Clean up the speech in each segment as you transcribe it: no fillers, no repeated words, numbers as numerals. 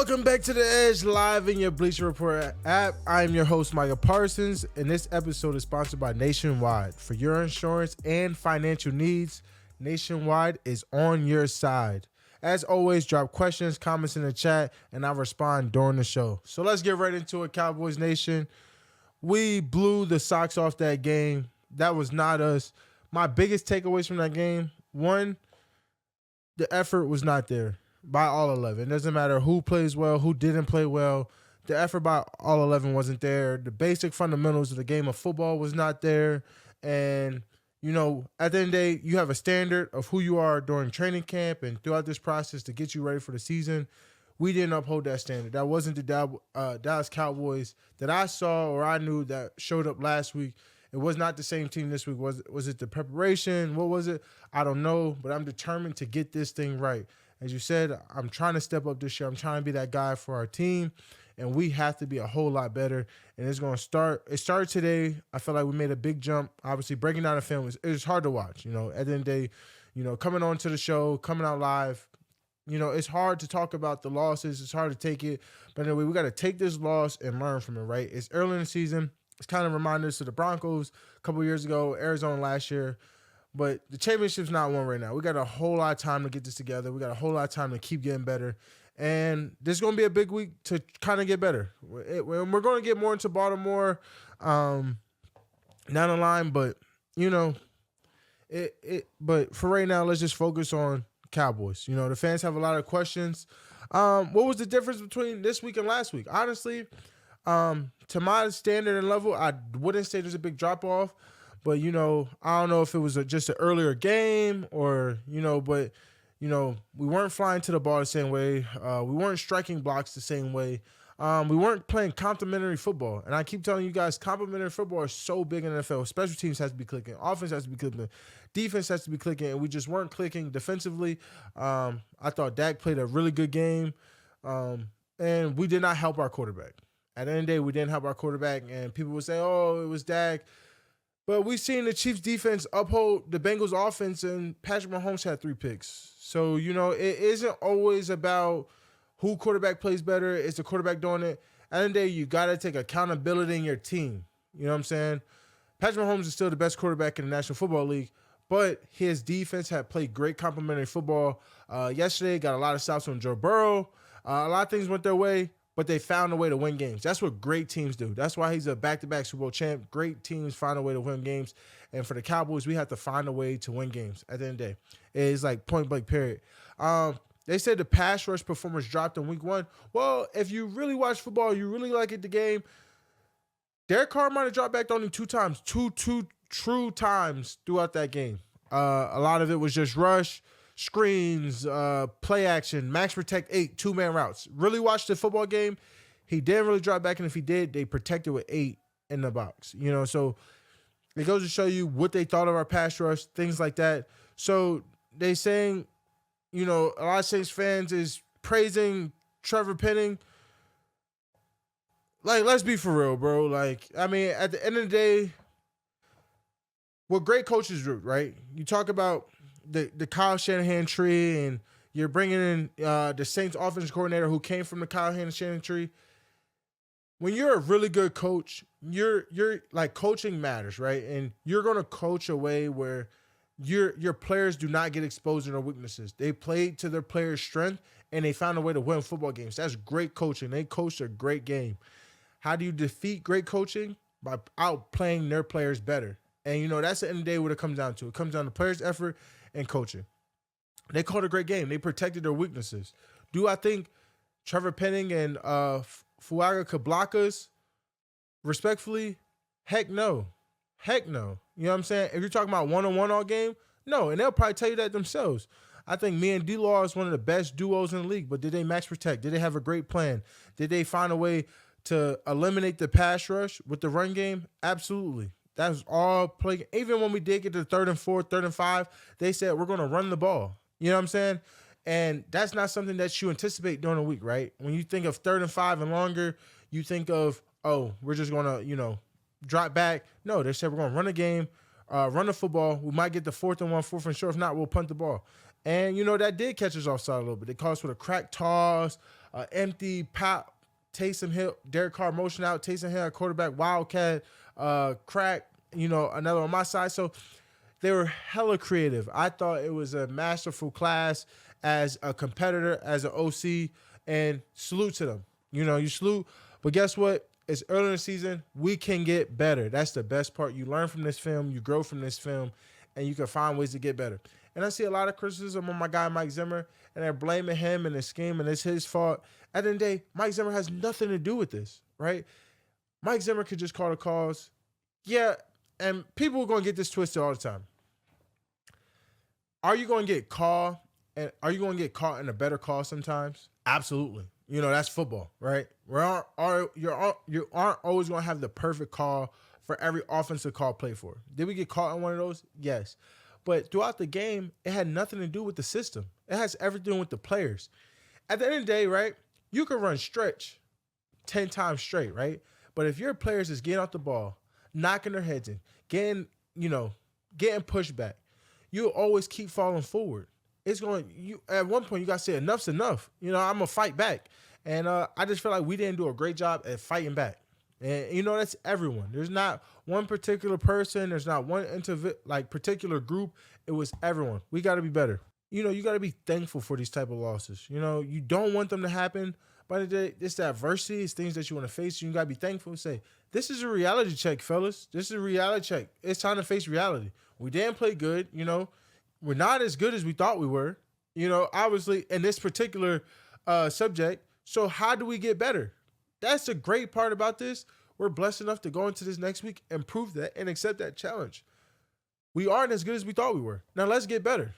Welcome back to The Edge, live in your Bleacher Report app. I am your host, Micah Parsons, and this episode is sponsored by Nationwide. For your insurance and financial needs, Nationwide is on your side. As always, drop questions, comments in the chat, and I'll respond during the show. So let's get right into it, Cowboys Nation. We blew the socks off that game. That was not us. My biggest takeaways from that game, one, the effort was not there by all 11. It doesn't matter who plays well, who didn't play well. The effort by all 11 wasn't there. The basic fundamentals of the game of football was not there. And, you know, at the end of the day, you have a standard of who you are during training camp and throughout this process to get you ready for the season. We didn't uphold that standard. That wasn't the Dallas Cowboys that I saw or I knew that showed up last week. It was not the same team this week. Was it the preparation? What was it? I don't know, but I'm determined to get this thing right. As you said, I'm trying to step up this year. I'm trying to be that guy for our team, and we have to be a whole lot better. And it's going to start. It started today. I feel like we made a big jump. Obviously, breaking down the film is hard to watch. You know, at the end of the day, you know, coming on to the show, coming out live, you know, it's hard to talk about the losses. It's hard to take it. But anyway, we got to take this loss and learn from it, right? It's early in the season. It's kind of reminders to the Broncos a couple of years ago, Arizona last year. But the championship's not won right now. We got a whole lot of time to get this together. We got a whole lot of time to keep getting better. And this is going to be a big week to kind of get better. We're going to get more into Baltimore down the line. But, you know, but for right now, let's just focus on Cowboys. You know, the fans have a lot of questions. What was the difference between this week and last week? Honestly, to my standard and level, I wouldn't say there's a big drop-off. But, you know, I don't know if it was just an earlier game or, you know, but, you know, we weren't flying to the ball the same way. We weren't striking blocks the same way. We weren't playing complementary football. And I keep telling you guys, complementary football is so big in the NFL. Special teams has to be clicking. Offense has to be clicking. Defense has to be clicking. And we just weren't clicking defensively. I thought Dak played a really good game. And we did not help our quarterback. At the end of the day, we didn't help our quarterback. And people would say, oh, it was Dak. But we've seen the Chiefs defense uphold the Bengals offense, and Patrick Mahomes had 3 picks. So, you know, it isn't always about who quarterback plays better. It's the quarterback doing it. At the end of the day, you got to take accountability in your team. You know what I'm saying? Patrick Mahomes is still the best quarterback in the National Football League, but his defense had played great complementary football. Yesterday, got a lot of stops on Joe Burrow. A lot of things went their way, but they found a way to win games. That's what great teams do. That's why he's a back-to-back Super Bowl champ. Great teams find a way to win games. And for the Cowboys, we have to find a way to win games at the end of the day. It's like point-blank period. They said the pass rush performance dropped in week 1. Well, if you really watch football, you really like it, the game, Derek Carr might have dropped back only 2 times, two true times throughout that game. A lot of it was just rush, screens, play action, max protect 8, 2-man routes. Really watched the football game. He didn't really drop back, and if he did, they protected with 8 in the box. You know, so it goes to show you what they thought of our pass rush, things like that. So they saying, you know, a lot of Saints fans is praising Trevor Penning. Like, let's be for real, bro. Like, I mean, at the end of the day, what great coaches do, right? You talk about the Kyle Shanahan tree, and you're bringing in the Saints offensive coordinator who came from the Kyle Shanahan tree. When you're a really good coach, you're like, coaching matters, right? And you're going to coach a way where your players do not get exposed in their weaknesses. They played to their players' strength, and they found a way to win football games. That's great coaching. They coached a great game. How do you defeat great coaching? By outplaying their players better. And, you know, that's the end of the day what it comes down to. It comes down to players' effort and coaching. They called a great game. They protected their weaknesses. Do I think Trevor Penning and Fuaga could block us respectfully? Heck no. Heck no. You know what I'm saying? If you're talking about one-on-one all game, no. And they'll probably tell you that themselves. I think me and D-Law is one of the best duos in the league, but did they max protect? Did they have a great plan? Did they find a way to eliminate the pass rush with the run game? Absolutely. That was all play. Even when we did get to 3rd and 4, 3rd and 5, they said we're going to run the ball. You know what I'm saying? And that's not something that you anticipate during the week, right? When you think of 3rd and 5 and longer, you think of, oh, we're just going to, you know, drop back. No, they said we're going to run a game, run the football. We might get the 4th and 1, 4th and short. If not, we'll punt the ball. And, you know, that did catch us offside a little bit. They caught us with a crack toss, empty pop. Taysom Hill, Derek Carr motion out. Taysom Hill at quarterback, wildcat, crack. Another on my side. So they were hella creative. I thought it was a masterful class as a competitor, as an OC, and salute to them. You salute. But guess what? It's early in the season. We can get better. That's the best part. You learn from this film. You grow from this film, and you can find ways to get better. And I see a lot of criticism on my guy Mike Zimmer, and they're blaming him and his scheme, and it's his fault. At the end of the day, Mike Zimmer has nothing to do with this, right? Mike Zimmer could just call the calls. Yeah, and people are going to get this twisted all the time. Are you going to get caught? And are you going to get caught in a better call sometimes? Absolutely. That's football, right? You aren't always going to have the perfect call for every offensive call played for. Did we get caught in one of those? Yes. But throughout the game, it had nothing to do with the system. It has everything with the players. At the end of the day, right, you can run stretch 10 times straight, right? But if your players is getting off the ball, knocking their heads in, getting pushed back, you'll always keep falling forward. At one point, you got to say, enough's enough. I'm going to fight back. And I just feel like we didn't do a great job at fighting back. And, that's everyone. There's not one particular person. There's not one particular group. It was everyone. We got to be better. You got to be thankful for these type of losses. You don't want them to happen. But it's the adversity. It's things that you want to face. You got to be thankful and say, this is a reality check, fellas. This is a reality check. It's time to face reality. We didn't play good. We're not as good as we thought we were. Obviously, in this particular subject. So how do we get better? That's the great part about this. We're blessed enough to go into this next week and prove that and accept that challenge. We aren't as good as we thought we were. Now let's get better.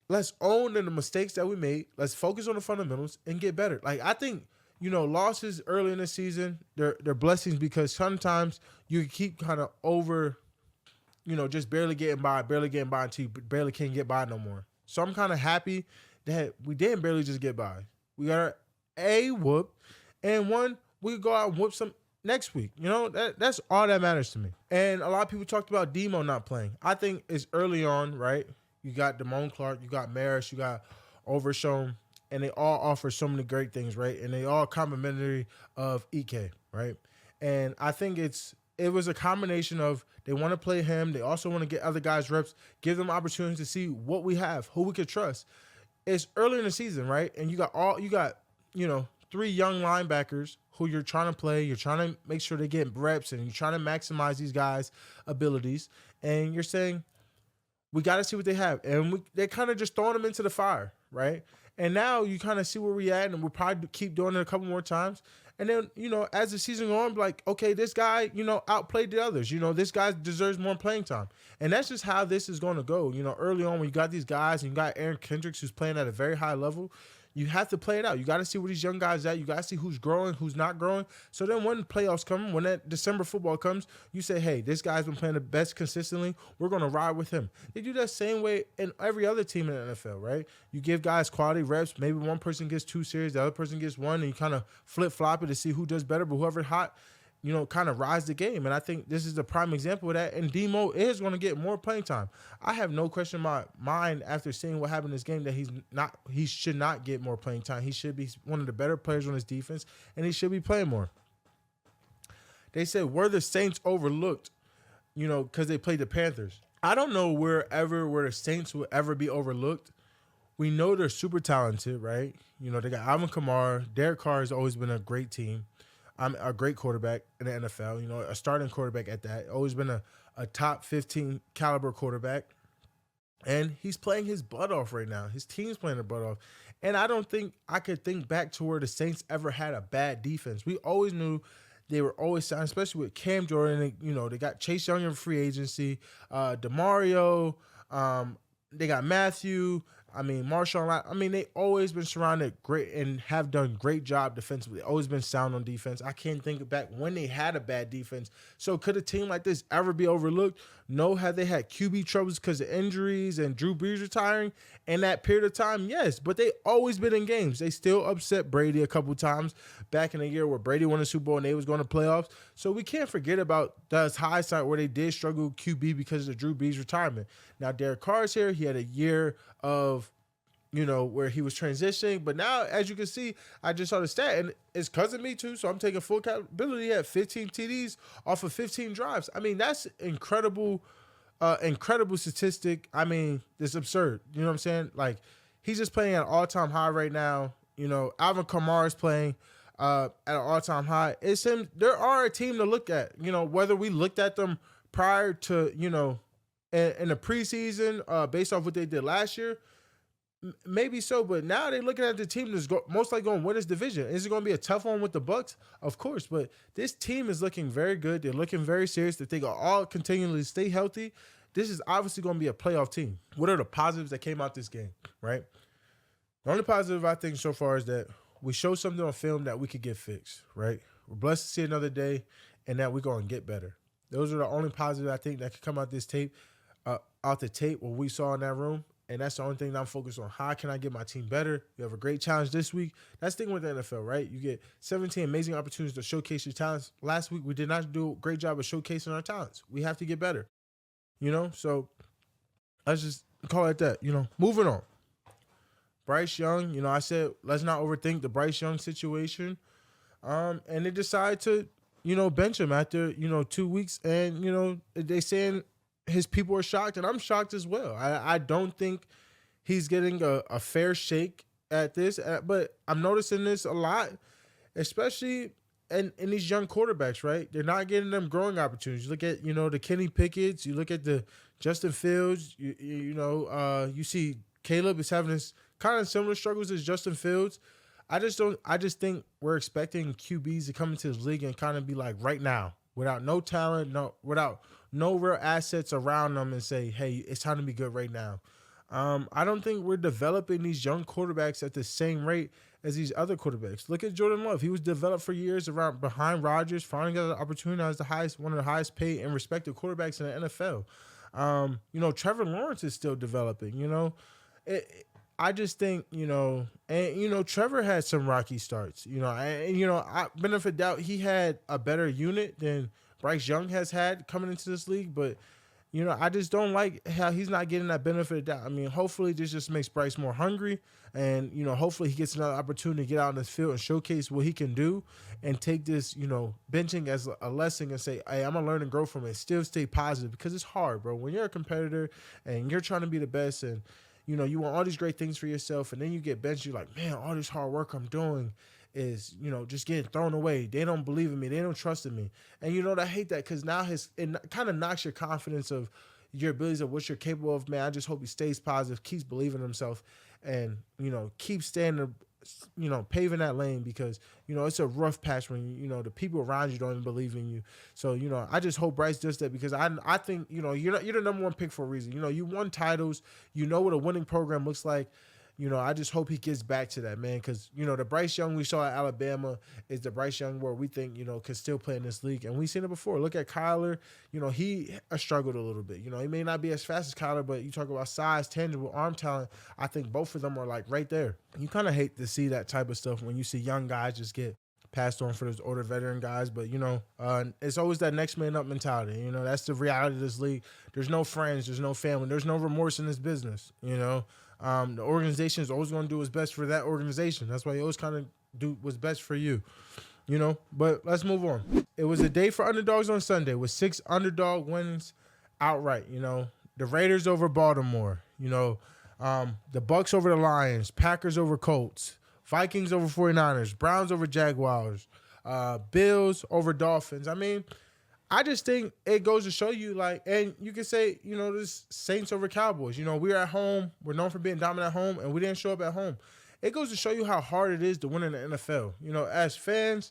Let's own the mistakes that we made. Let's focus on the fundamentals and get better. I think, losses early in the season, they're blessings because sometimes you keep kind of over, just barely getting by until you barely can't get by no more. So I'm kind of happy that we didn't barely just get by. We got a whoop, and we could go out and whoop some next week. That's all that matters to me. And a lot of people talked about Demo not playing. I think it's early on, right? You got Damone Clark, you got Maris, you got Overshown, and they all offer so many great things, right? And they all complimentary of EK, right? And I think it was a combination of they want to play him, they also want to get other guys reps, give them opportunities to see what we have, who we could trust. It's early in the season, right? And you got 3 young linebackers who you're trying to play. You're trying to make sure they get reps, and you're trying to maximize these guys' abilities. And you're saying, we got to see what they have. And they kind of just throwing them into the fire, right? And now you kind of see where we at, and we'll probably keep doing it a couple more times. And then, as the season goes on, like, okay, this guy, outplayed the others. This guy deserves more playing time. And that's just how this is going to go. Early on when you got these guys and you got Aaron Kendricks who's playing at a very high level, you have to play it out. You got to see where these young guys at. You got to see who's growing, who's not growing. So then when playoffs come, when that December football comes, you say, hey, this guy's been playing the best consistently. We're going to ride with him. They do that same way in every other team in the NFL, right? You give guys quality reps. Maybe one person gets 2 series, the other person gets 1, and you kind of flip-flop it to see who does better. But whoever hot, kind of rise the game. And I think this is the prime example of that. And Demo is going to get more playing time. I have no question in my mind after seeing what happened in this game that he should not get more playing time. He should be one of the better players on his defense, and he should be playing more. They said, were the Saints overlooked, because they played the Panthers? I don't know where the Saints will ever be overlooked. We know they're super talented, right? They got Alvin Kamara. Derek Carr has always been a great team. I'm a great quarterback in the NFL, a starting quarterback at that. Always been a top 15 caliber quarterback. And he's playing his butt off right now. His team's playing their butt off. And I don't think I could think back to where the Saints ever had a bad defense. We always knew they were always sound, especially with Cam Jordan. They got Chase Young in free agency, DeMario, they got Matthew. Marshawn, they always been surrounded great and have done great job defensively. Always been sound on defense. I can't think back when they had a bad defense. So could a team like this ever be overlooked? No. Have they had QB troubles because of injuries and Drew Brees retiring in that period of time? Yes, but they always been in games. They still upset Brady a couple times back in the year where Brady won the Super Bowl and they was going to playoffs. So we can't forget about that hindsight where they did struggle with QB because of the Drew Brees retirement. Now Derek Carr's here. He had a year of where he was transitioning. But now, as you can see, I just saw the stat, and it's cousin me too, so I'm taking full accountability. He had 15 TDs off of 15 drives. I mean, that's incredible statistic. I mean, it's absurd. You know what I'm saying? Like, he's just playing at an all-time high right now. Alvin Kamara is playing at an all-time high. It's him. There are a team to look at. Whether we looked at them prior to, in the preseason, based off what they did last year, maybe so, but now they're looking at the team that's most likely going to win this division. Is it going to be a tough one with the Bucs? Of course, but this team is looking very good. They're looking very serious. If they go all continually stay healthy, this is obviously going to be a playoff team. What are the positives that came out this game, right? The only positive I think so far is that we showed something on film that we could get fixed, right? We're blessed to see another day, and that we're going to get better. Those are the only positives I think that could come out this tape, out the tape, what we saw in that room. And that's the only thing that I'm focused on. How can I get my team better? You have a great challenge this week. That's the thing with the NFL, right? You get 17 amazing opportunities to showcase your talents. Last week, we did not do a great job of showcasing our talents. We have to get better, So let's just call it that, Moving on. Bryce Young, I said, let's not overthink the Bryce Young situation. And they decide to, bench him after, 2 weeks. And, they saying his people are shocked, and I'm shocked as well. I don't think he's getting a fair shake at this, but I'm noticing this a lot, especially in these young quarterbacks, right? They're not getting them growing opportunities. You look at, the Kenny Pickett's, you look at the Justin Fields, you see Caleb is having this kind of similar struggles as Justin Fields. I just think we're expecting QBs to come into this league and kind of be like right now, without no talent, without no real assets around them, and say, hey, it's time to be good right now. I don't think we're developing these young quarterbacks at the same rate as these other quarterbacks. Look at Jordan Love. He was developed for years behind Rodgers, finally got an opportunity as one of the highest paid and respected quarterbacks in the NFL. Trevor Lawrence is still developing, I just think, Trevor had some rocky starts, I benefit of doubt he had a better unit than Bryce Young has had coming into this league, but, I just don't like how he's not getting that benefit of doubt. I mean, hopefully this just makes Bryce more hungry, and, hopefully he gets another opportunity to get out in this field and showcase what he can do and take this, benching as a lesson and say, hey, I'm going to learn and grow from it. Still stay positive, because it's hard, bro. When you're a competitor and you're trying to be the best, and you want all these great things for yourself, and then you get benched. You're like, man, all this hard work I'm doing is, just getting thrown away. They don't believe in me. They don't trust in me. And, I hate that, because now it kind of knocks your confidence of your abilities of what you're capable of. Man, I just hope he stays positive, keeps believing in himself, and, keeps standing, paving that lane, because, it's a rough patch when, the people around you don't even believe in you. So, I just hope Bryce does that, because I think, you're the number one pick for a reason. You won titles. You know what a winning program looks like. I just hope he gets back to that, man, because, the Bryce Young we saw at Alabama is the Bryce Young where we think, can still play in this league. And we've seen it before. Look at Kyler. He struggled a little bit. He may not be as fast as Kyler, but you talk about size, tangible arm talent, I think both of them are, like, right there. You kind of hate to see that type of stuff when you see young guys just get passed on for those older veteran guys. But, it's always that next man up mentality. That's the reality of this league. There's no friends. There's no family. There's no remorse in this business, The organization is always going to do what's best for that organization. That's why you always kind of do what's best for you, But let's move on. It was a day for underdogs on Sunday with 6 underdog wins outright. The Raiders over Baltimore. The Bucs over the Lions. Packers over Colts. Vikings over 49ers. Browns over Jaguars. Bills over Dolphins. I mean, I just think it goes to show you, like, and you can say, this Saints over Cowboys. We're at home. We're known for being dominant at home, and we didn't show up at home. It goes to show you how hard it is to win in the NFL. As fans,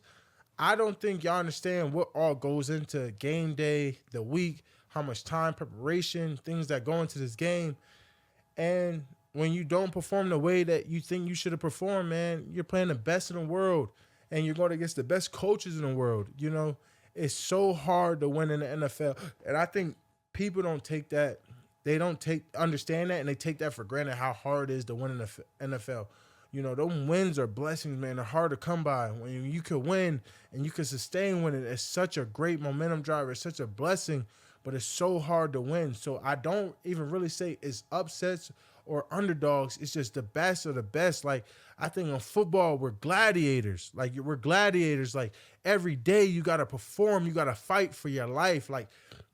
I don't think y'all understand what all goes into game day, the week, how much time, preparation, things that go into this game. And when you don't perform the way that you think you should have performed, man, you're playing the best in the world, and you're going against the best coaches in the world, It's so hard to win in the NFL. And I think people don't take that. They don't understand that, and they take that for granted, how hard it is to win in the NFL. Those wins are blessings, man. They're hard to come by. When you can win and you can sustain winning, it's such a great momentum driver. It's such a blessing, but it's so hard to win. So I don't even really say it's upsets or underdogs. It's just the best of the best. Like, I think in football, we're gladiators. Like, we're gladiators. Like, every day you got to perform. You got to fight for your life. Like,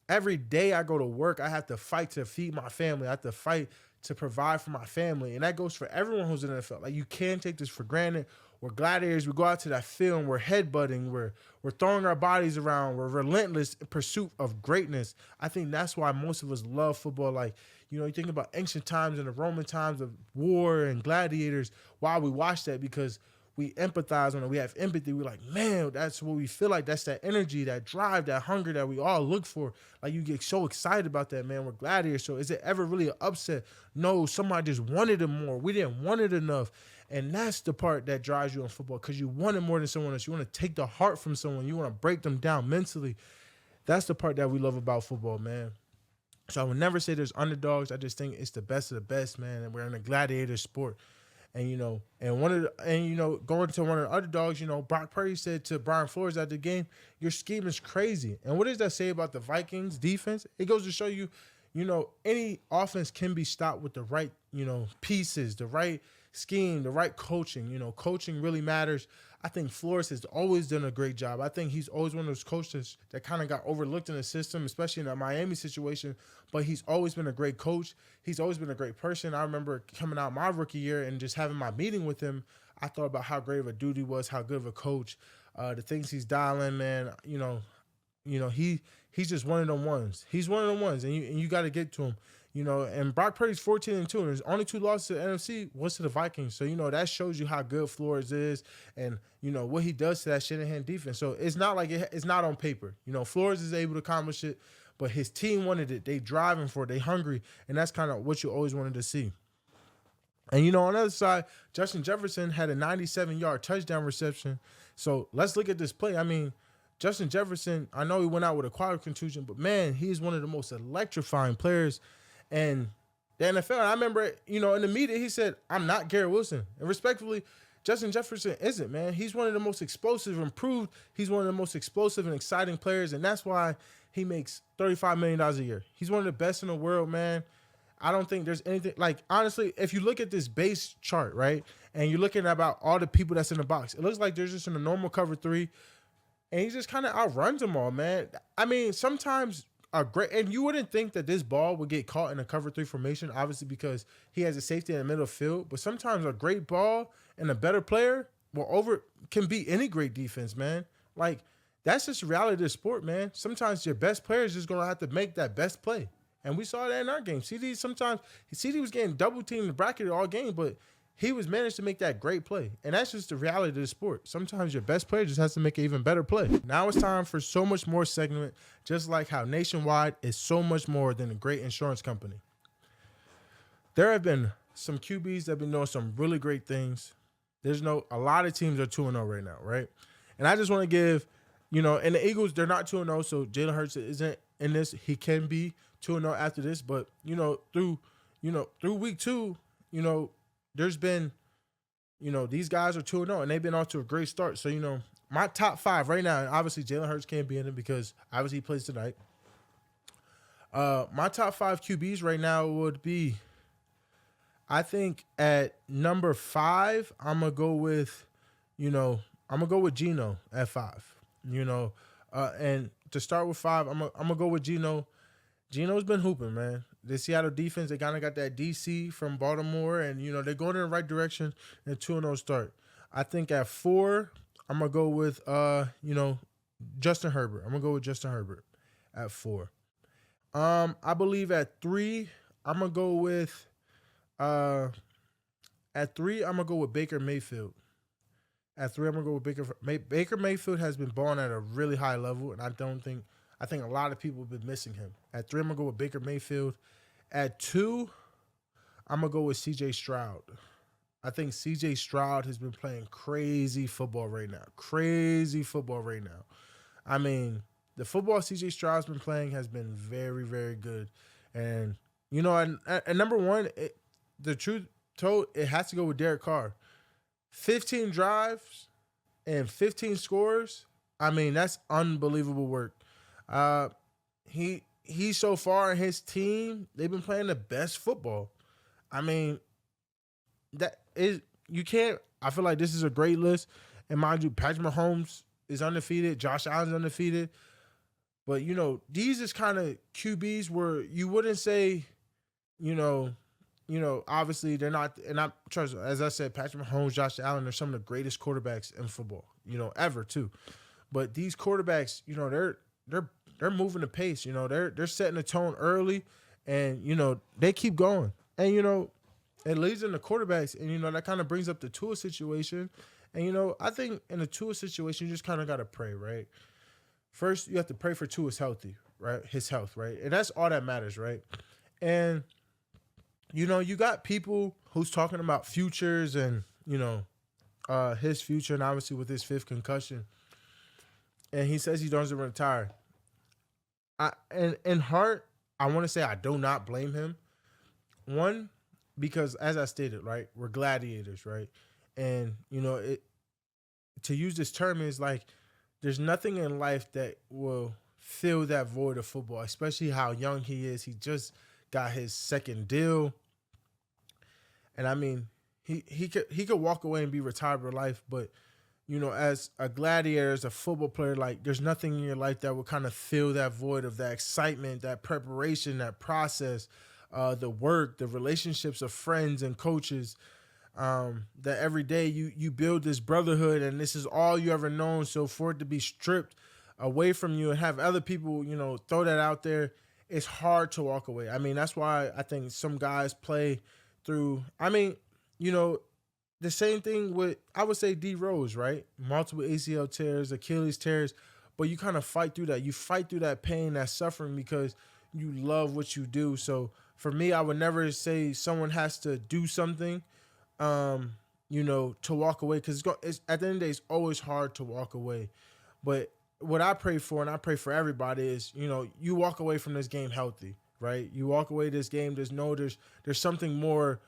every day I go to work, I have to fight to feed my family. I have to fight to provide for my family. And that goes for everyone who's in the NFL. Like, you can't take this for granted. We're gladiators. We go out to that field, we're headbutting, we're throwing our bodies around, we're relentless in pursuit of greatness. I think that's why most of us love football. Like, you think about ancient times and the Roman times of war and gladiators. Why we watch that? Because we empathize on it. We have empathy. We're like, man, that's what we feel like. That's that energy, that drive, that hunger that we all look for. Like, you get so excited about that, man. We're gladiators. So is it ever really an upset? No, somebody just wanted it more. We didn't want it enough. And that's the part that drives you in football, because you want it more than someone else. You want to take the heart from someone. You want to break them down mentally. That's the part that we love about football, man. So I would never say there's underdogs. I just think it's the best of the best, man. And we're in a gladiator sport. And, going to one of the underdogs, Brock Purdy said to Brian Flores at the game, your scheme is crazy. And what does that say about the Vikings defense? It goes to show you, any offense can be stopped with the right, pieces, the right scheme, the right coaching. Coaching really matters. I think Flores has always done a great job. I think he's always one of those coaches that kind of got overlooked in the system, especially in the Miami situation, but he's always been a great coach. He's always been a great person. I remember coming out my rookie year and just having my meeting with him. I thought about how great of a dude he was, how good of a coach, the things he's dialing, man. He's just one of them ones. He's one of them ones, and you got to get to him. And Brock Purdy's 14-2, and his only 2 losses to the NFC was to the Vikings. So, that shows you how good Flores is and, what he does to that Shanahan defense. So, it's not like it's not on paper. Flores is able to accomplish it, but his team wanted it. They driving for it. They hungry, and that's kind of what you always wanted to see. And, on the other side, Justin Jefferson had a 97-yard touchdown reception. So, let's look at this play. I mean, Justin Jefferson, I know he went out with a quad contusion, but, man, he's one of the most electrifying players and the NFL. And I remember, in the media, he said, I'm not Garrett Wilson. And respectfully, Justin Jefferson isn't, man. He's one of the most explosive, improved. He's one of the most explosive and exciting players, and that's why he makes $35 million a year. He's one of the best in the world, man. I don't think there's anything, like, honestly, if you look at this base chart, right, and you're looking about all the people that's in the box, it looks like there's just in a normal cover 3, and he just kind of outruns them all, man. I mean, sometimes and you wouldn't think that this ball would get caught in a cover 3 formation, obviously, because he has a safety in the middle of the field. But sometimes a great ball and a better player can beat any great defense, man. Like, that's just the reality of the sport, man. Sometimes your best player is just going to have to make that best play. And we saw that in our game. CD was getting double teamed and bracketed all game, but he was managed to make that great play. And that's just the reality of the sport. Sometimes your best player just has to make an even better play. Now it's time for so much more segment, just like how Nationwide is so much more than a great insurance company. There have been some QBs that have been doing some really great things. A lot of teams are 2-0 right now, right? And I just want to give, and the Eagles, they're not 2-0, so Jalen Hurts isn't in this. He can be 2-0 after this, but, through week 2, there's been, these guys are 2-0, and they've been off to a great start. So, my top 5 right now, and obviously Jalen Hurts can't be in it because obviously he plays tonight. My top 5 QBs right now would be, I think at number 5, I'm going to go with, Geno at 5, and to start with 5, I'm going to go with Geno. Geno's been hooping, man. The Seattle defense, they kind of got that DC from Baltimore, and, they're going in the right direction and 2-0 start. I think at 4, I'm going to go with, Justin Herbert. I'm going to go with Justin Herbert at 4. I believe at 3, I'm going to go with, Baker Mayfield. At 3, I'm going to go with Baker Mayfield has been balling at a really high level, and I think a lot of people have been missing him. At 3, I'm going to go with Baker Mayfield. At 2, I'm going to go with C.J. Stroud. I think C.J. Stroud has been playing crazy football right now. I mean, the football C.J. Stroud's been playing has been very, very good. And, at number 1, the truth told, it has to go with Derek Carr. 15 drives and 15 scores. I mean, that's unbelievable work. He so far in his team, they've been playing the best football. I mean, that is you can't. I feel like this is a great list, and mind you, Patrick Mahomes is undefeated, Josh Allen's undefeated, but these is kind of QBs where you wouldn't say, you know, obviously they're not, and I'm trust as I said, Patrick Mahomes, Josh Allen are some of the greatest quarterbacks in football, ever too. But these quarterbacks, they're moving the pace. They're setting the tone early, and they keep going. And it leads into quarterbacks, and that kind of brings up the Tua situation. And I think in the Tua situation, you just kind of got to pray, right? First, you have to pray for Tua's healthy, right? His health, right? And that's all that matters, right? And you got people who's talking about futures and his future, and obviously with his fifth concussion, and he says he doesn't retire. And in heart, I want to say I do not blame him. One, because as I stated, right, we're gladiators, right, and to use this term is like there's nothing in life that will fill that void of football, especially how young he is. He just got his second deal. And I mean, he could walk away and be retired for life, but as a gladiator, as a football player, like there's nothing in your life that will kind of fill that void of that excitement, that preparation, that process, the work, the relationships of friends and coaches. That every day you build this brotherhood, and this is all you ever known. So for it to be stripped away from you and have other people, throw that out there, it's hard to walk away. I mean, that's why I think some guys play through. I mean, the same thing with, I would say, D Rose, right? Multiple ACL tears, Achilles tears, but you kind of fight through that. You fight through that pain, that suffering, because you love what you do. So for me, I would never say someone has to do something, to walk away, because it's at the end of the day, it's always hard to walk away. But what I pray for, and I pray for everybody, is you walk away from this game healthy, right? You walk away this game. There's something more.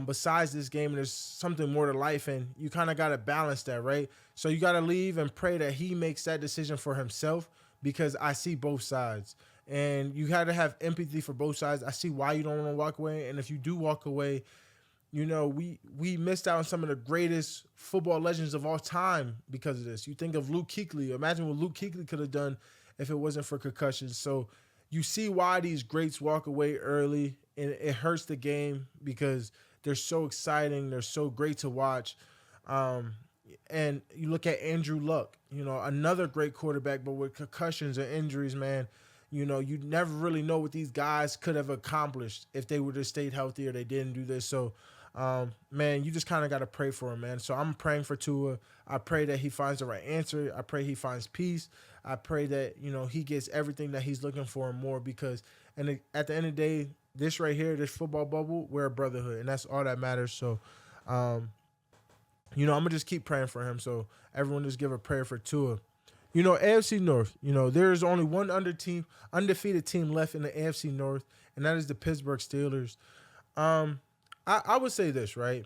Besides this game, there's something more to life, and you kind of got to balance that, right? So you got to leave and pray that he makes that decision for himself, because I see both sides, and you got to have empathy for both sides. I see why you don't want to walk away, and if you do walk away, we missed out on some of the greatest football legends of all time because of this. You think of Luke Kuechly. Imagine what Luke Kuechly could have done if it wasn't for concussions. So you see why these greats walk away early, and it hurts the game because they're so exciting. They're so great to watch. And you look at Andrew Luck, another great quarterback, but with concussions and injuries, man, you never really know what these guys could have accomplished if they would have stayed healthy or they didn't do this. So, man, you just kind of got to pray for him, man. So I'm praying for Tua. I pray that he finds the right answer. I pray he finds peace. I pray that, he gets everything that he's looking for and more, because at the end of the day, this right here, this football bubble, we're a brotherhood, and that's all that matters. So, I'm going to just keep praying for him. So everyone just give a prayer for Tua. AFC North, there's only one undefeated team left in the AFC North, and that is the Pittsburgh Steelers. I would say this, right?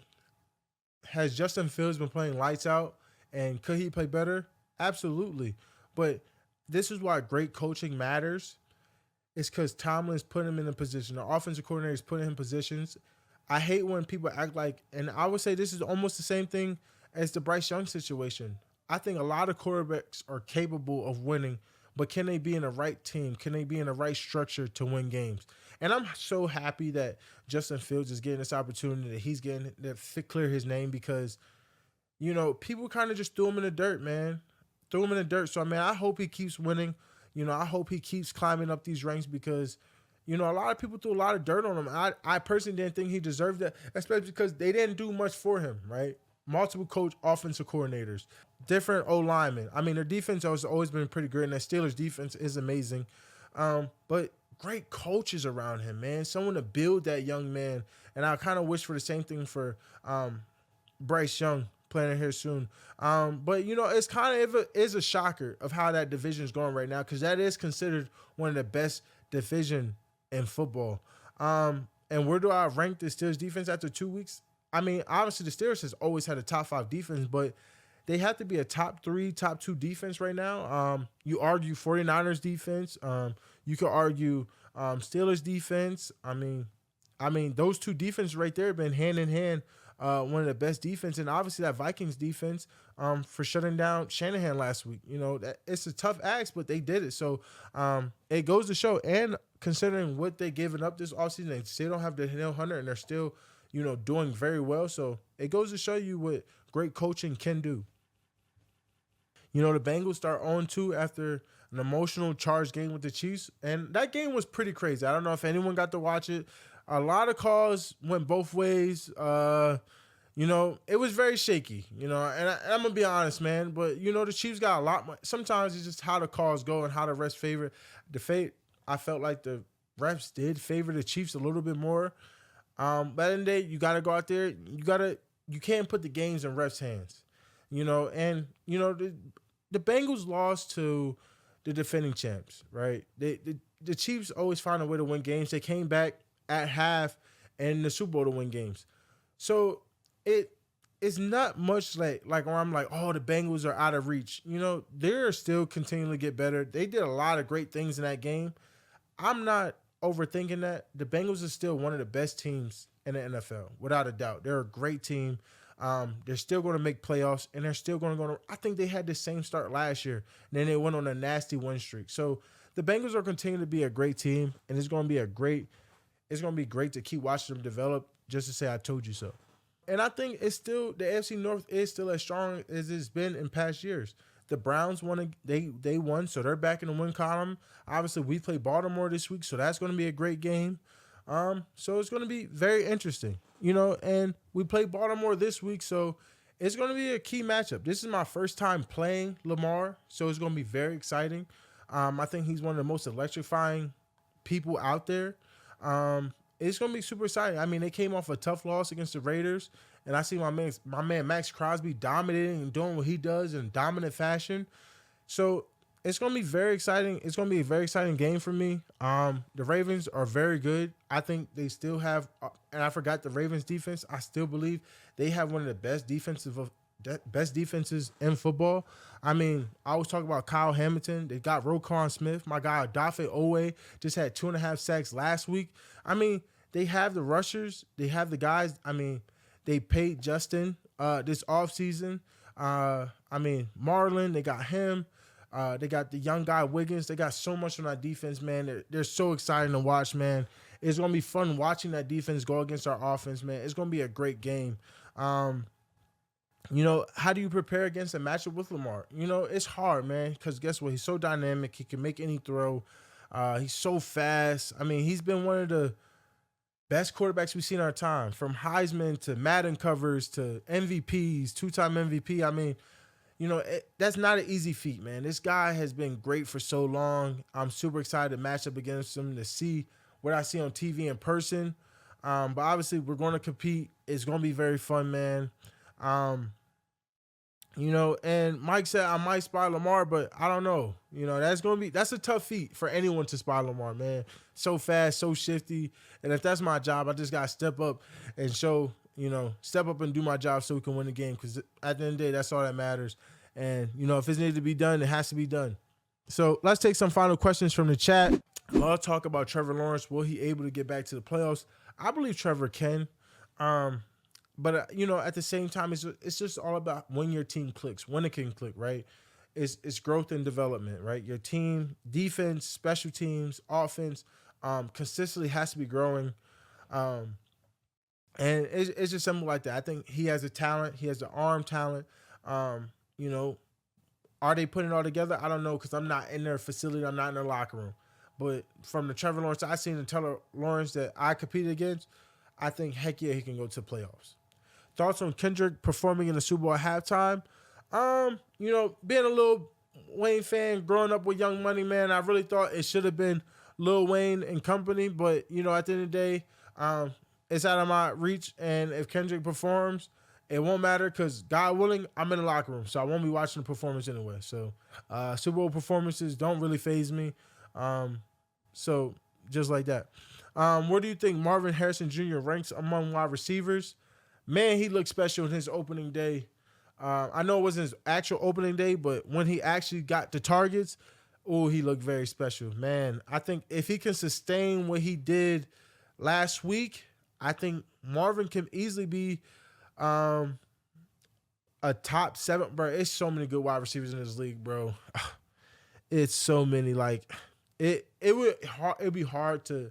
Has Justin Fields been playing lights out, and could he play better? Absolutely. But this is why great coaching matters. It's because Tomlin's put him in a position. The offensive coordinator is putting him in positions. I hate when people act like, and I would say this is almost the same thing as the Bryce Young situation. I think a lot of quarterbacks are capable of winning, but can they be in the right team? Can they be in the right structure to win games? And I'm so happy that Justin Fields is getting this opportunity, that he's getting to clear his name, because, people kind of just threw him in the dirt, man. Threw him in the dirt. So, man, I hope he keeps winning. I hope he keeps climbing up these ranks, because, a lot of people threw a lot of dirt on him. I personally didn't think he deserved that, especially because they didn't do much for him, right? Multiple coach offensive coordinators, different O-linemen. I mean, their defense has always been pretty good, and the Steelers' defense is amazing. But great coaches around him, man. Someone to build that young man. And I kind of wish for the same thing for Bryce Young, playing here soon. But, it's kind of is a shocker of how that division is going right now, because that is considered one of the best division in football. And where do I rank the Steelers defense after 2 weeks? I mean, obviously the Steelers has always had a top 5 defense, but they have to be a top 3, top 2 defense right now. You argue 49ers defense. You could argue Steelers defense. I mean, I mean, those two defenses right there have been hand in hand. One of the best defense, and obviously that Vikings defense for shutting down Shanahan last week. It's a tough ask, but they did it. So it goes to show, and considering what they given up this offseason, they still don't have the Danielle Hunter, and they're still, doing very well. So it goes to show you what great coaching can do. The Bengals start 0-2 after an emotional charged game with the Chiefs, and that game was pretty crazy. I don't know if anyone got to watch it. A lot of calls went both ways. It was very shaky, and I'm going to be honest, man. But, the Chiefs got a lot more. Sometimes it's just how the calls go and how the refs favor. I felt like the refs did favor the Chiefs a little bit more. But at the end of the day, you got to go out there. You can't put the games in refs' hands, and, the Bengals lost to the defending champs, right? The Chiefs always find a way to win games. They came back at half and in the Super Bowl to win games. So it's not much like where I'm like, oh, the Bengals are out of reach. They're still continuing to get better. They did a lot of great things in that game. I'm not overthinking that. The Bengals are still one of the best teams in the NFL, without a doubt. They're a great team. They're still going to make playoffs, and they're still going to go. I think they had the same start last year, and then they went on a nasty win streak. So the Bengals are continuing to be a great team, and it's going to be great to keep watching them develop, just to say I told you so. And I think it's still, the AFC North is still as strong as it's been in past years. The Browns won, they won, so they're back in the win column. Obviously, we play Baltimore this week, so that's going to be a great game. So it's going to be very interesting, and we play Baltimore this week, so it's going to be a key matchup. This is my first time playing Lamar, so it's going to be very exciting. I think he's one of the most electrifying people out there. It's going to be super exciting. I mean, they came off a tough loss against the Raiders, and I see my man Max Crosby dominating and doing what he does in dominant fashion. So it's going to be very exciting. It's going to be a very exciting game for me. The Ravens are very good. I think they still have, and I forgot the Ravens defense. I still believe they have one of the best defenses in football. I mean, I was talking about Kyle Hamilton. They got Roquan Smith. My guy, Dafe Owe, just had 2.5 sacks last week. I mean, they have the rushers. They have the guys. I mean, they paid Justin this offseason. Marlon, they got him. They got the young guy, Wiggins. They got so much on that defense, man. They're so exciting to watch, man. It's going to be fun watching that defense go against our offense, man. It's going to be a great game. How do you prepare against a matchup with Lamar? It's hard, man, because guess what? He's so dynamic. He can make any throw. He's so fast. I mean, he's been one of the best quarterbacks we've seen in our time, from Heisman to Madden covers to MVPs, 2-time MVP. I mean, that's not an easy feat, man. This guy has been great for so long. I'm super excited to match up against him, to see what I see on TV in person. But obviously, we're going to compete. It's going to be very fun, man. And Mike said I might spy Lamar, but I don't know. That's a tough feat for anyone to spy Lamar, man. So fast, so shifty. And if that's my job, I just got to step up and step up and do my job so we can win the game. Because at the end of the day, that's all that matters. And, if it's needed to be done, it has to be done. So let's take some final questions from the chat. A lot of talk about Trevor Lawrence. Will he able to get back to the playoffs? I believe Trevor can. But at the same time, it's just all about when your team clicks, when it can click, right? It's growth and development, right? Your team, defense, special teams, offense, consistently has to be growing. And it's just something like that. I think he has the talent. He has the arm talent. Are they putting it all together? I don't know, because I'm not in their facility. I'm not in their locker room. But from the Trevor Lawrence I've seen, the Trevor Lawrence that I competed against, I think, heck yeah, he can go to the playoffs. Thoughts on Kendrick performing in the Super Bowl at halftime? Being a little Wayne fan, growing up with Young Money, man, I really thought it should have been Lil Wayne and company. But, at the end of the day, it's out of my reach. And if Kendrick performs, it won't matter because, God willing, I'm in the locker room. So I won't be watching the performance anyway. So Super Bowl performances don't really faze me. So just like that. Where do you think Marvin Harrison Jr. ranks among wide receivers? Man, he looked special in his opening day. I know it wasn't his actual opening day, but when he actually got the targets, he looked very special. Man, I think if he can sustain what he did last week, I think Marvin can easily be um, a top 7, bro. It's so many good wide receivers in this league, bro. It's so many. Like it'd be hard to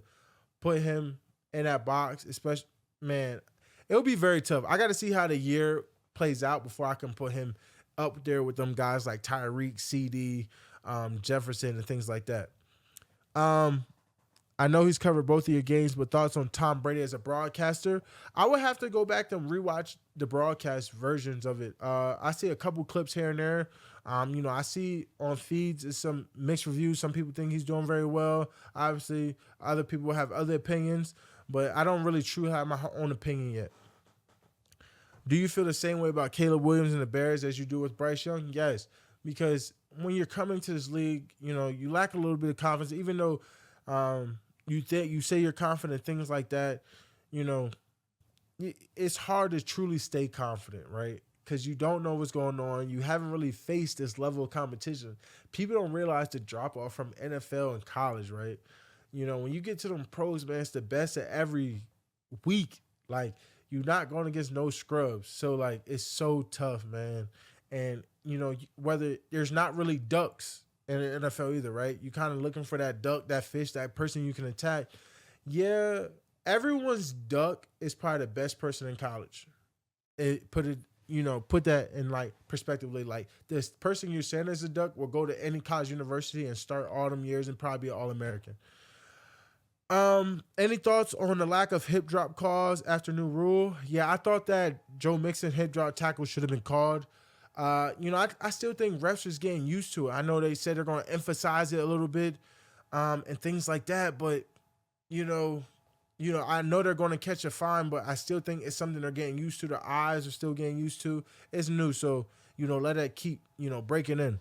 put him in that box, especially, man. It'll be very tough. I got to see how the year plays out before I can put him up there with them guys like Tyreek, CD, Jefferson, and things like that. I know he's covered both of your games, but thoughts on Tom Brady as a broadcaster? I would have to go back and rewatch the broadcast versions of it. I see a couple clips here and there. I see on feeds some mixed reviews. Some people think he's doing very well. Obviously, other people have other opinions, but I don't really truly have my own opinion yet. Do you feel the same way about Caleb Williams and the Bears as you do with Bryce Young? Yes, because when you're coming to this league, you lack a little bit of confidence, even though you say you're confident, things like that. It's hard to truly stay confident, right? Because you don't know what's going on. You haven't really faced this level of competition. People don't realize the drop off from NFL and college, right? When you get to them pros, man, it's the best of every week. Like, you're not going against no scrubs. So, like, it's so tough, man. And, whether there's not really ducks in the NFL either, right? You're kind of looking for that duck, that fish, that person you can attack. Yeah, everyone's duck is probably the best person in college. Put that in like perspectively. Like, this person you're saying is a duck will go to any college university and start all them years and probably be an All-American. Any thoughts on the lack of hip drop calls after new rule? Yeah, I thought that Joe Mixon hip drop tackle should have been called. I still think refs is getting used to it. I know they said they're going to emphasize it a little bit, and things like that. But I know they're going to catch a fine, but I still think it's something they're getting used to. Their eyes are still getting used to. It's new, so let that keep breaking in.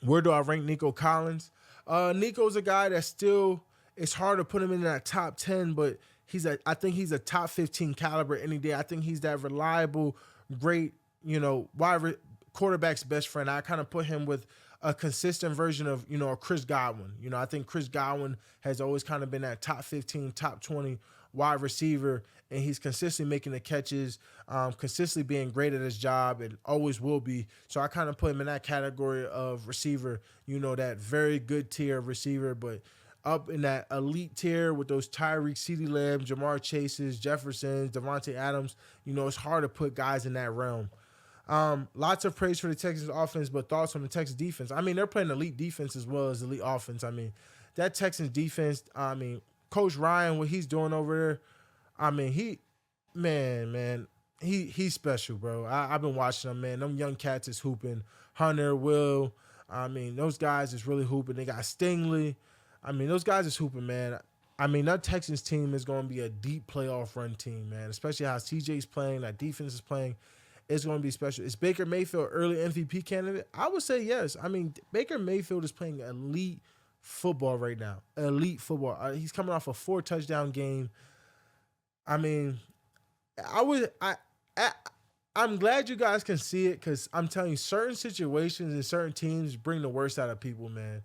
Where do I rank Nico Collins? Nico's a guy that still. It's hard to put him in that top 10, but I think he's a top 15 caliber any day. I think he's that reliable, great, quarterback's best friend. I kind of put him with a consistent version of, a Chris Godwin. I think Chris Godwin has always kind of been that top 15, top 20 wide receiver, and he's consistently making the catches, consistently being great at his job, and always will be. So I kind of put him in that category of receiver, that very good tier of receiver, but up in that elite tier with those Tyreek, CeeDee Lamb, Jamar Chases, Jeffersons, Devontae Adams. It's hard to put guys in that realm. Lots of praise for the Texans offense, but thoughts on the Texans defense? I mean, they're playing elite defense as well as elite offense. I mean, that Texans defense, Coach Ryan, what he's doing over there, he's special, bro. I've been watching them, man. Them young cats is hooping. Hunter, Will, those guys is really hooping. They got Stingley. Those guys is hooping, man. That Texans team is going to be a deep playoff run team, man, especially how CJ's playing, that defense is playing. It's going to be special. Is Baker Mayfield early MVP candidate? I would say yes. Baker Mayfield is playing elite football right now. Elite football. He's coming off a 4-touchdown game. I'm glad you guys can see it, because I'm telling you, certain situations and certain teams bring the worst out of people, man.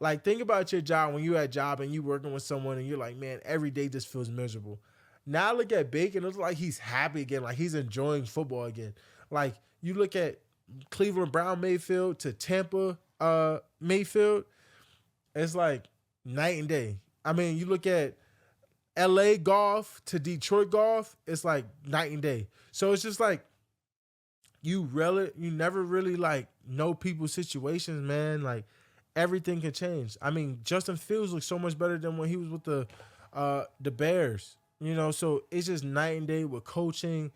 Like, think about your job when you're at job and you're working with someone and you're like, man, every day just feels miserable. Now look at Baker, it looks like he's happy again, like he's enjoying football again. Like, you look at Cleveland Brown Mayfield to Tampa Mayfield, it's like night and day. You look at LA Golf to Detroit Golf, it's like night and day. So it's just like, you never really like know people's situations, man. Like, everything can change. Justin Fields looks so much better than when he was with the Bears. So it's just night and day with coaching,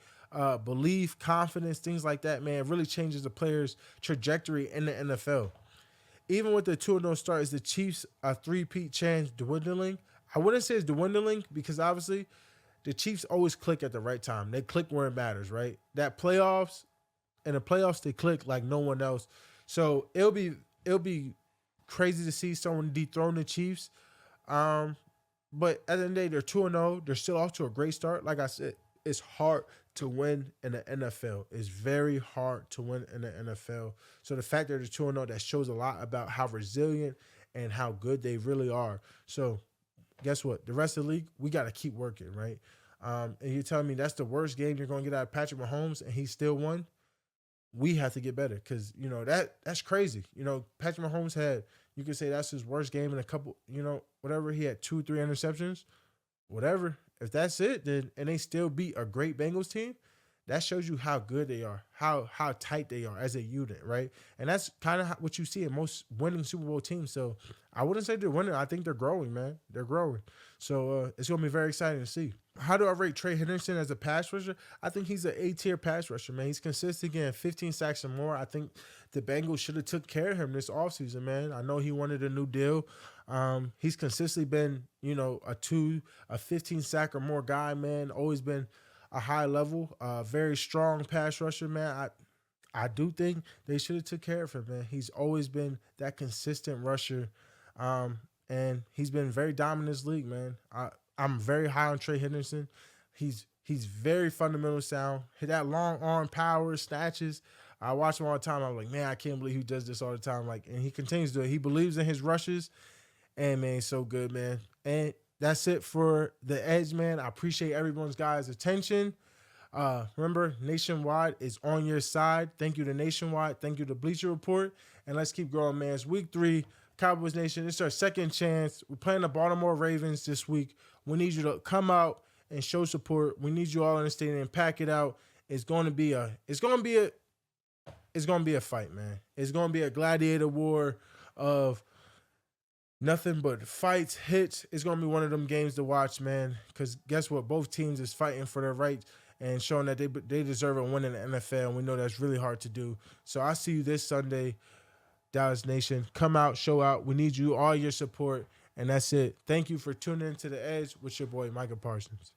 belief, confidence, things like that, man. It really changes the player's trajectory in the NFL. Even with the 2-0 start, is the Chiefs a three-peat chance dwindling? I wouldn't say it's dwindling, because obviously the Chiefs always click at the right time. They click where it matters, right? In the playoffs, they click like no one else. So it'll be crazy to see someone dethrone the Chiefs. But at the end of the day, they're 2-0. They're still off to a great start. Like I said, it's hard to win in the NFL. It's very hard to win in the NFL. So the fact that they're 2-0, that shows a lot about how resilient and how good they really are. So guess what? The rest of the league, we got to keep working, right? And you're telling me that's the worst game you're going to get out of Patrick Mahomes, and he still won. We have to get better because that's crazy. Patrick Mahomes had, you could say that's his worst game in a couple. Whatever, he had 2-3 interceptions, whatever. If that's it, then and they still beat a great Bengals team, that shows you how good they are, how tight they are as a unit, right? And that's kind of what you see in most winning Super Bowl teams. So I wouldn't say they're winning. I think they're growing, man. They're growing. So it's going to be very exciting to see. How do I rate Trey Henderson as a pass rusher? I think he's an A-tier pass rusher, man. He's consistent, getting 15 sacks or more. I think the Bengals should have took care of him this offseason, man. I know he wanted a new deal. He's consistently been, a 15 sack or more guy, man. Always been a high level, very strong pass rusher, man. I do think they should have took care of him, man. He's always been that consistent rusher, and he's been very dominant in this league, man. I'm very high on Trey Henderson. He's very fundamental sound. Hit that long arm power, snatches. I watch him all the time. I'm like, man, I can't believe he does this all the time. And he continues to do it. He believes in his rushes, and man, he's so good, man. And that's it for the Edge, man. I appreciate everyone's guys' attention. Remember, Nationwide is on your side. Thank you to Nationwide. Thank you to Bleacher Report. And let's keep growing, man. It's week 3, Cowboys Nation. It's our second chance. We're playing the Baltimore Ravens this week. We need you to come out and show support. We need you all in the stadium and pack it out. It's going to be a fight, man. It's going to be a gladiator war of nothing but fights, hits. It's going to be one of them games to watch, man, because guess what? Both teams is fighting for their rights and showing that they deserve a win in the NFL, and we know that's really hard to do. So I'll see you this Sunday, Dallas Nation. Come out, show out. We need you, all your support, and that's it. Thank you for tuning into The Edge with your boy, Micah Parsons.